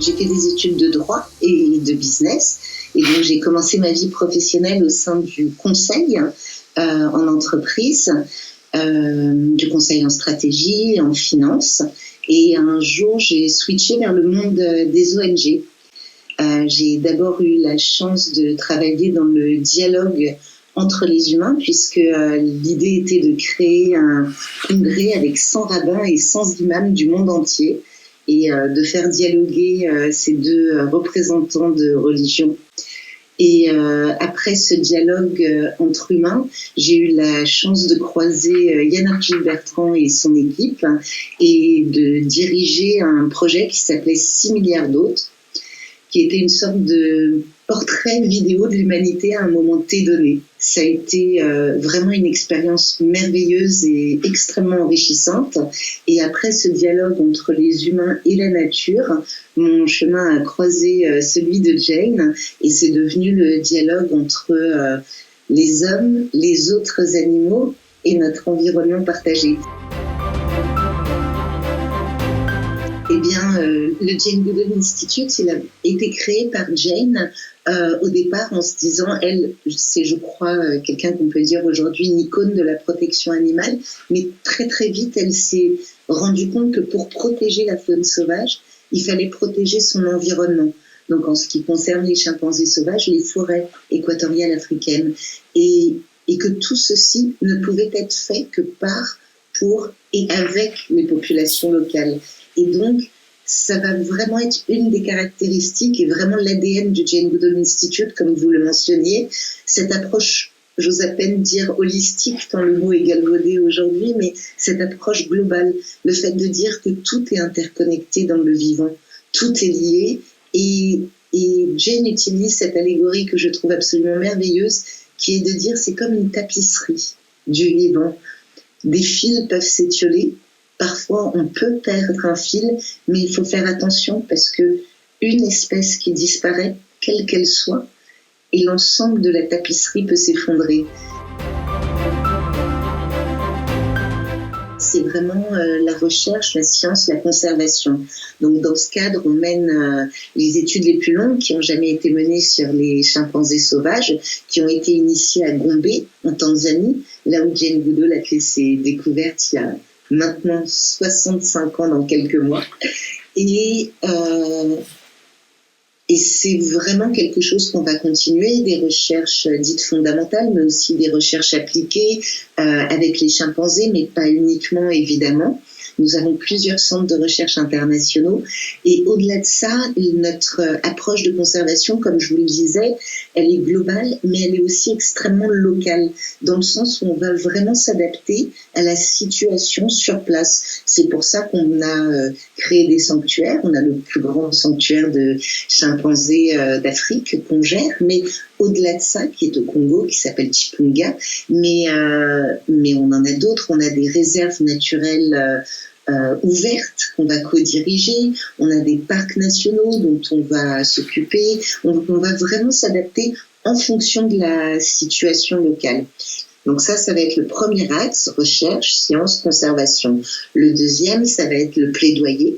j'ai fait des études de droit et de business. Et donc, j'ai commencé ma vie professionnelle au sein du conseil en entreprise, du conseil en stratégie, en finance. Et un jour, j'ai switché vers le monde des ONG. J'ai d'abord eu la chance de travailler dans le dialogue entre les humains, puisque l'idée était de créer un congrès avec 100 rabbins et 100 imams du monde entier et de faire dialoguer ces deux représentants de religion. Et après ce dialogue entre humains, j'ai eu la chance de croiser Yann Arthus-Bertrand et son équipe et de diriger un projet qui s'appelait 6 milliards d'autres, qui était une sorte de portrait vidéo de l'humanité à un moment T donné. Ça a été vraiment une expérience merveilleuse et extrêmement enrichissante. Et après ce dialogue entre les humains et la nature, mon chemin a croisé celui de Jane, et c'est devenu le dialogue entre les hommes, les autres animaux et notre environnement partagé. Eh bien, le Jane Goodall Institute, il a été créé par Jane au départ en se disant, elle, c'est, je crois, quelqu'un qu'on peut dire aujourd'hui une icône de la protection animale, mais très très vite, elle s'est rendue compte que pour protéger la faune sauvage, il fallait protéger son environnement. Donc, en ce qui concerne les chimpanzés sauvages, les forêts équatoriales africaines, et que tout ceci ne pouvait être fait que par, pour et avec les populations locales. Et donc, ça va vraiment être une des caractéristiques et vraiment l'ADN du Jane Goodall Institute, comme vous le mentionniez, cette approche, j'ose à peine dire holistique, tant le mot est galvaudé aujourd'hui, mais cette approche globale, le fait de dire que tout est interconnecté dans le vivant, tout est lié, et Jane utilise cette allégorie que je trouve absolument merveilleuse, qui est de dire c'est comme une tapisserie du vivant. Des fils peuvent s'étioler. Parfois, on peut perdre un fil, mais il faut faire attention parce que une espèce qui disparaît, quelle qu'elle soit, et l'ensemble de la tapisserie peut s'effondrer. C'est vraiment la recherche, la science, la conservation. Donc, dans ce cadre, on mène les études les plus longues qui n'ont jamais été menées sur les chimpanzés sauvages, qui ont été initiées à Gombe, en Tanzanie, là où Jane Goodall a fait ses découvertes il y a maintenant 65 ans dans quelques mois. Et c'est vraiment quelque chose qu'on va continuer, des recherches dites fondamentales, mais aussi des recherches appliquées avec les chimpanzés, mais pas uniquement évidemment. Nous avons plusieurs centres de recherche internationaux et au-delà de ça, notre approche de conservation, comme je vous le disais, elle est globale, mais elle est aussi extrêmement locale, dans le sens où on va vraiment s'adapter à la situation sur place. C'est pour ça qu'on a créé des sanctuaires. On a le plus grand sanctuaire de chimpanzés d'Afrique qu'on gère, mais au-delà de ça, qui est au Congo, qui s'appelle Chipunga, mais on en a d'autres. On a des réserves naturelles ouvertes qu'on va co-diriger, on a des parcs nationaux dont on va s'occuper, on va vraiment s'adapter en fonction de la situation locale. Donc ça va être le premier axe, recherche, science, conservation. Le deuxième, ça va être le plaidoyer,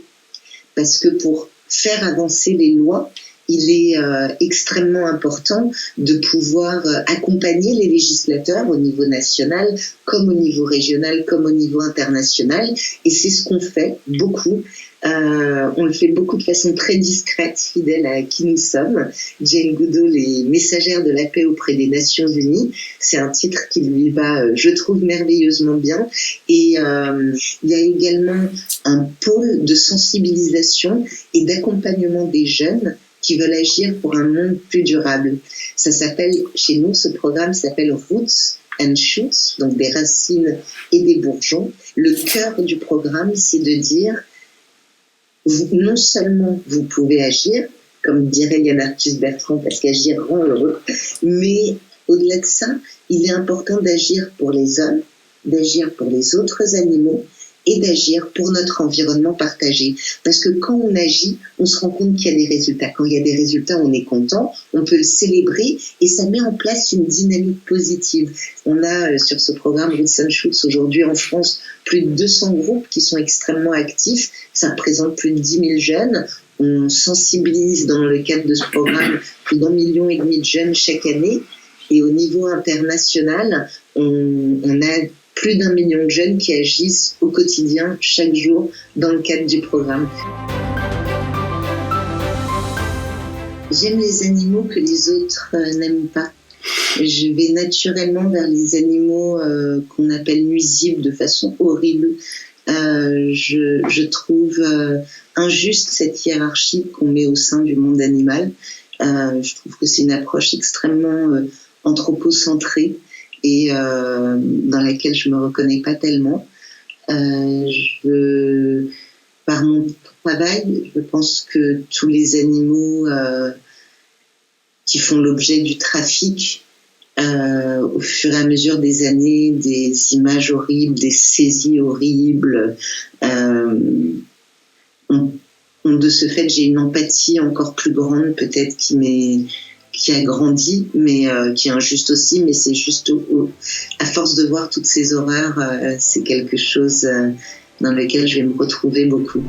parce que pour faire avancer les lois, il est extrêmement important de pouvoir accompagner les législateurs au niveau national, comme au niveau régional, comme au niveau international. Et c'est ce qu'on fait beaucoup. On le fait beaucoup de façon très discrète, fidèle à qui nous sommes. Jane Goodall est messagère de la paix auprès des Nations Unies. C'est un titre qui lui va, je trouve, merveilleusement bien. Et il y a également un pôle de sensibilisation et d'accompagnement des jeunes qui veulent agir pour un monde plus durable. Ça s'appelle, chez nous, ce programme s'appelle Roots and Shoots, donc des racines et des bourgeons. Le cœur du programme, c'est de dire, non seulement vous pouvez agir, comme dirait Yann Arthus-Bertrand, parce qu'agir rend heureux, mais au-delà de ça, il est important d'agir pour les hommes, d'agir pour les autres animaux, et d'agir pour notre environnement partagé. Parce que quand on agit, on se rend compte qu'il y a des résultats. Quand il y a des résultats, on est content, on peut le célébrer et ça met en place une dynamique positive. On a sur ce programme Roots and Shoots aujourd'hui en France plus de 200 groupes qui sont extrêmement actifs. Ça représente plus de 10 000 jeunes. On sensibilise dans le cadre de ce programme plus d'1,5 million de jeunes chaque année. Et au niveau international, on a plus d'1 million de jeunes qui agissent au quotidien, chaque jour, dans le cadre du programme. J'aime les animaux que les autres n'aiment pas. Je vais naturellement vers les animaux qu'on appelle nuisibles de façon horrible. Je trouve injuste cette hiérarchie qu'on met au sein du monde animal. Je trouve que c'est une approche extrêmement anthropocentrée et dans laquelle je me reconnais pas tellement. Par mon travail, je pense que tous les animaux qui font l'objet du trafic, au fur et à mesure des années, des images horribles, des saisies horribles, de ce fait, j'ai une empathie encore plus grande, peut-être qui a grandi, mais qui est injuste aussi, mais c'est juste à force de voir toutes ces horreurs, c'est quelque chose dans lequel je vais me retrouver beaucoup.